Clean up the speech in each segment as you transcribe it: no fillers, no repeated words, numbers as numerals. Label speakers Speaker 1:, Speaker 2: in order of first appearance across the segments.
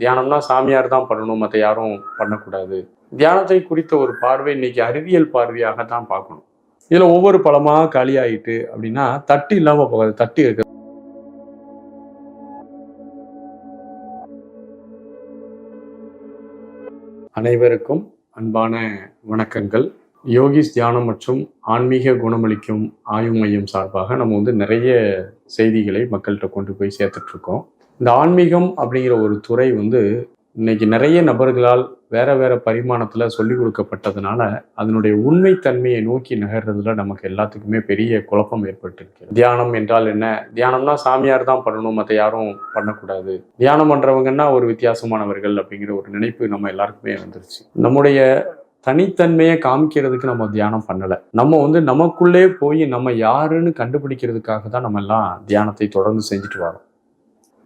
Speaker 1: தியானம்னா சாமியார் தான் பண்ணணும், மற்ற யாரும் பண்ணக்கூடாது. தியானத்தை குறித்த ஒரு பார்வை இன்னைக்கு அறிவியல் பார்வையாக தான் பார்க்கணும். இதுல ஒவ்வொரு பழமா காலியாயிட்டு அப்படின்னா தட்டு இல்லாம போகாது. தட்டு இருக்கு. அனைவருக்கும் அன்பான வணக்கங்கள். யோகிஸ் தியானம் மற்றும் ஆன்மீக குணமளிக்கும் ஆய்வு மையம் சார்பாக நம்ம நிறைய செய்திகளை மக்கள்கிட்ட கொண்டு போய் சேர்த்துட்டு இருக்கோம். இந்த ஆன்மீகம் அப்படிங்கிற ஒரு துறை இன்னைக்கு நிறைய நபர்களால் வேற வேற பரிமாணத்துல சொல்லிக் கொடுக்கப்பட்டதுனால அதனுடைய உண்மைத்தன்மையை நோக்கி நகர்றதுல நமக்கு எல்லாத்துக்குமே பெரிய குழப்பம் ஏற்பட்டிருக்கு. தியானம் என்றால் என்ன? தியானம்னா சாமியார் தான் பண்ணணும், மற்ற யாரும் பண்ணக்கூடாது. தியானம் பண்றவங்கன்னா ஒரு வித்தியாசமானவர்கள் அப்படிங்கிற ஒரு நினைப்பு நம்ம எல்லாருக்குமே வந்துருச்சு. நம்முடைய தனித்தன்மையை காமிக்கிறதுக்கு நம்ம தியானம் பண்ணல. நம்ம நமக்குள்ளே போய் நம்ம யாருன்னு கண்டுபிடிக்கிறதுக்காக தான் நம்ம எல்லாம் தியானத்தை தொடர்ந்து செஞ்சுட்டு வரோம்.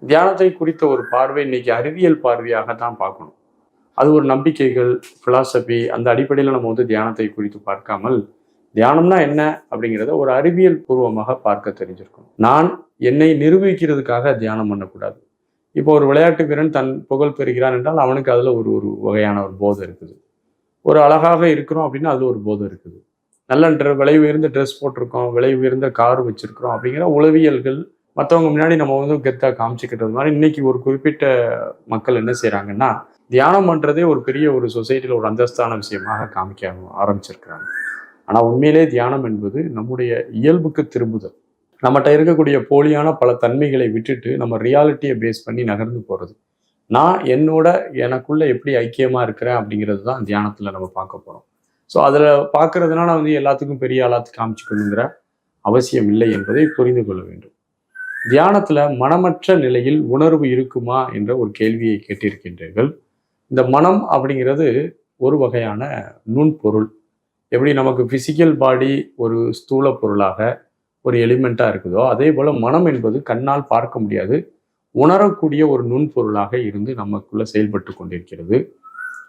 Speaker 1: தியானத்தை குறித்த ஒரு பார்வை இன்னைக்கு அறிவியல் பார்வையாக தான் பார்க்கணும். அது ஒரு நம்பிக்கைகள், பிலாசபி, அந்த அடிப்படையில் நம்ம தியானத்தை குறித்து பார்க்காமல் தியானம்னா என்ன அப்படிங்கிறத ஒரு அறிவியல் பூர்வமாக பார்க்க தெரிஞ்சிருக்கணும். நான் என்னை நிரூபிக்கிறதுக்காக தியானம் பண்ணக்கூடாது. இப்போ ஒரு விளையாட்டு வீரன் தன் புகழ் பெறுகிறான் என்றால் அவனுக்கு அதுல ஒரு ஒரு வகையான ஒரு போதை இருக்குது. ஒரு அழகாக இருக்கிறோம் அப்படின்னா அதுல ஒரு போதை இருக்குது. நல்ல விலை உயர்ந்த ட்ரெஸ் போட்டிருக்கோம், விலை உயர்ந்த கார் வச்சிருக்கிறோம் அப்படிங்கிற உளவியல்கள் மற்றவங்க முன்னாடி நம்ம கெத்தா காமிச்சிக்கிட்டது மாதிரி இன்னைக்கு ஒரு குறிப்பிட்ட மக்கள் என்ன செய்யறாங்கன்னா தியானம் பண்றதே ஒரு பெரிய ஒரு சொசைட்டில ஒரு அந்தஸ்தான விஷயமாக காமிக்க ஆரம்பிச்சிருக்கிறாங்க. ஆனா உண்மையிலே தியானம் என்பது நம்முடைய இயல்புக்கு திரும்புதல். நம்மகிட்ட இருக்கக்கூடிய போலியான பல தன்மைகளை விட்டுட்டு நம்ம ரியாலிட்டியை பேஸ் பண்ணி நகர்ந்து போறது. நான் எனக்குள்ள எப்படி ஐக்கியமா இருக்கிறேன் அப்படிங்கிறது தான் தியானத்துல நம்ம பார்க்க போறோம். ஸோ அதுல பார்க்கறதுனால எல்லாத்துக்கும் பெரிய ஆளாத்து காமிச்சுக்கணுங்கிற அவசியம் இல்லை என்பதை புரிந்து கொள்ள வேண்டும். தியானத்துல மனமற்ற நிலையில் உணர்வு இருக்குமா என்ற ஒரு கேள்வியை கேட்டிருக்கின்றீர்கள். இந்த மனம் அப்படிங்கிறது ஒரு வகையான நுண்பொருள். எப்படி நமக்கு பிசிக்கல் பாடி ஒரு ஸ்தூல பொருளாக ஒரு எலிமெண்டா இருக்குதோ அதே போல மனம் என்பது கண்ணால் பார்க்க முடியாது, உணரக்கூடிய ஒரு நுண்பொருளாக இருந்து நமக்குள்ள செயல்பட்டு கொண்டிருக்கிறது.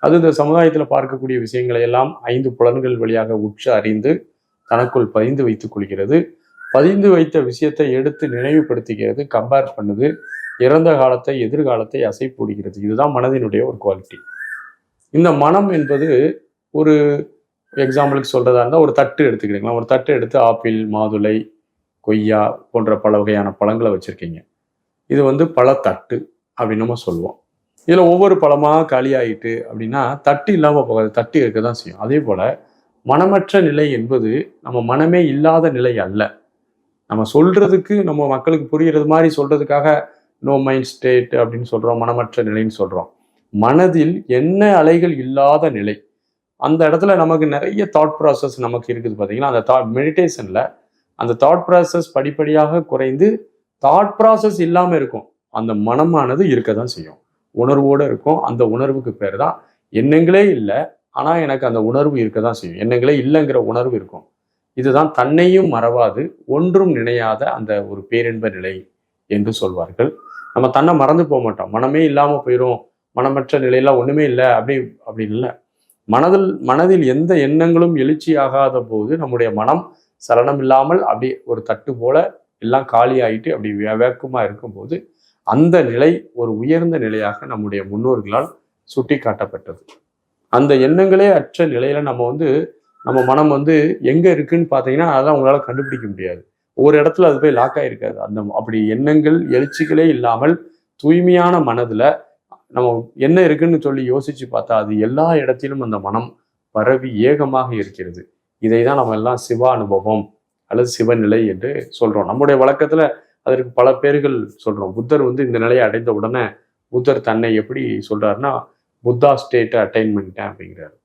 Speaker 1: அது இந்த சமுதாயத்துல பார்க்கக்கூடிய விஷயங்களை எல்லாம் 5 புலன்கள் வழியாக உற்று அறிந்து தனக்குள் பதிந்து வைத்துக் கொள்கிறது. பதிந்து வைத்த விஷயத்தை எடுத்து நினைவுபடுத்துகிறது, கம்பேர் பண்ணுது, இறந்த காலத்தை எதிர்காலத்தை அசை போடுகிறது. இதுதான் மனதினுடைய ஒரு குவாலிட்டி. இந்த மனம் என்பது ஒரு எக்ஸாம்பிளுக்கு சொல்றதா இருந்தால் ஒரு தட்டு எடுத்துக்கிட்டீங்களா, ஒரு தட்டு எடுத்து ஆப்பிள், மாதுளை, கொய்யா போன்ற பல வகையான பழங்களை வச்சிருக்கீங்க. இது பழத்தட்டு அப்படின்னு நம்ம சொல்லுவோம். இதுல ஒவ்வொரு பழமா காலியாயிட்டு அப்படின்னா தட்டு இல்லாம போகாது. தட்டு இருக்க தான் செய்யும். அதே போல மனமற்ற நிலை என்பது நம்ம மனமே இல்லாத நிலை அல்ல. நம்ம சொல்றதுக்கு நம்ம மக்களுக்கு புரிகிறது மாதிரி சொல்றதுக்காக நோ மைண்ட் ஸ்டேட் அப்படின்னு சொல்றோம், மனமற்ற நிலைன்னு சொல்றோம். மனதில் என்ன அலைகள் இல்லாத நிலை. அந்த இடத்துல நமக்கு நிறைய தாட் ப்ராசஸ் நமக்கு இருக்குது பார்த்தீங்கன்னா. அந்த மெடிடேஷன்ல அந்த தாட் ப்ராசஸ் படிப்படியாக குறைந்து தாட் ப்ராசஸ் இல்லாமல் இருக்கும். அந்த மனமானது இருக்க தான் செய்யும், உணர்வோடு இருக்கும். அந்த உணர்வுக்கு பேர் தான் எண்ணங்களே இல்லை, ஆனால் எனக்கு அந்த உணர்வு இருக்க தான் செய்யும். எண்ணங்களே இல்லைங்கிற உணர்வு இருக்கும். இதுதான் தன்னையும் மறவாது ஒன்றும் நினையாத அந்த ஒரு பேரின்ப நிலை என்று சொல்வார்கள். நம்ம தன்னை மறந்து போக மாட்டோம். மனமே இல்லாம போயிடும், மனமற்ற நிலையெல்லாம் ஒண்ணுமே இல்லை அப்படி இல்லை. மனதில் எந்த எண்ணங்களும் எழுச்சி ஆகாத போது நம்முடைய மனம் சலனம் இல்லாமல் அப்படி ஒரு தட்டு போல எல்லாம் காலி ஆயிட்டு அப்படி வேக்கமா இருக்கும்போது அந்த நிலை ஒரு உயர்ந்த நிலையாக நம்முடைய முன்னோர்களால் சுட்டி காட்டப்பட்டது. அந்த எண்ணங்களே அற்ற நிலையில நம்ம மனம் எங்க இருக்குன்னு பார்த்தீங்கன்னா அதெல்லாம் உங்களால கண்டுபிடிக்க முடியாது. ஒரு இடத்துல அது போய் லாக் ஆயிருக்காது. அப்படி எண்ணங்கள் எழுச்சிகளே இல்லாமல் தூய்மையான மனதுல நம்ம என்ன இருக்குன்னு சொல்லி யோசிச்சு பார்த்தா அது எல்லா இடத்திலும் அந்த மனம் பரவி ஏகமாக இருக்கிறது. இதை தான் நம்ம எல்லாம் சிவ அனுபவம் அல்லது சிவநிலை என்று சொல்றோம். நம்முடைய வழக்கத்துல அதற்கு பல பேர்கள் சொல்றோம். புத்தர் இந்த நிலையை அடைந்த உடனே புத்தர் தன்னை எப்படி சொல்றாருன்னா புத்தா ஸ்டேட்டை அட்டைன் பண்ணிட்டேன் அப்படிங்கிறாரு.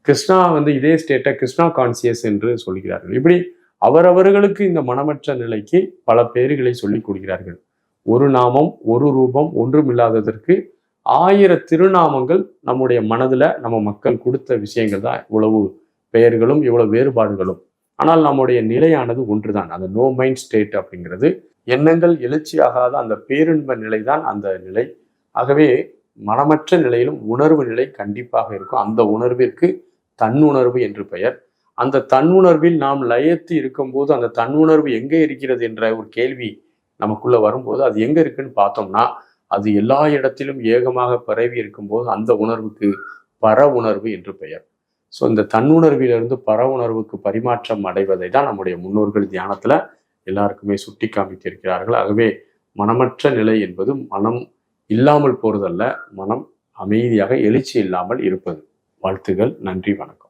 Speaker 1: கிருஷ்ணா இதே ஸ்டேட்டை கிருஷ்ணா கான்சியஸ் என்று சொல்கிறார்கள். இப்படி அவரவர்களுக்கு இந்த மனமற்ற நிலைக்கு பல பேர்களை சொல்லிக் கொடுக்கிறார்கள். ஒரு நாமம், ஒரு ரூபம், ஒன்றும் இல்லாததற்கு 1000 திருநாமங்கள் நம்முடைய மனதுல நம்ம மக்கள் கொடுத்த விஷயங்கள் தான். இவ்வளவு பெயர்களும் இவ்வளவு வேறுபாடுகளும். ஆனால் நம்முடைய நிலையானது ஒன்றுதான். அந்த நோ மைண்ட் ஸ்டேட் அப்படிங்கிறது எண்ணங்கள் எழுச்சியாகாத அந்த பேரின்ப நிலை தான் அந்த நிலை. ஆகவே மனமற்ற நிலையிலும் உணர்வு நிலை கண்டிப்பாக இருக்கும். அந்த உணர்விற்கு தன்னுணர்வு என்று பெயர். அந்த தன்னுணர்வில் நாம் லயத்து இருக்கும்போது அந்த தன்னுணர்வு எங்கே இருக்கிறது என்ற ஒரு கேள்வி நமக்குள்ள வரும்போது அது எங்க இருக்குன்னு பார்த்தோம்னா அது எல்லா இடத்திலும் ஏகமாக பரவி இருக்கும்போது அந்த உணர்வுக்கு பர உணர்வு என்று பெயர். ஸோ இந்த தன்னுணர்விலிருந்து பர உணர்வுக்கு பரிமாற்றம் அடைவதை தான் நம்முடைய முன்னோர்கள் தியானத்துல எல்லாருக்குமே சுட்டி காமித்திருக்கிறார்கள். ஆகவே மனமற்ற நிலை என்பது மனம் இல்லாமல் போறதல்ல, மனம் அமைதியாக எழுச்சி இல்லாமல் இருப்பது. வாழ்த்துகள். நன்றி, வணக்கம்.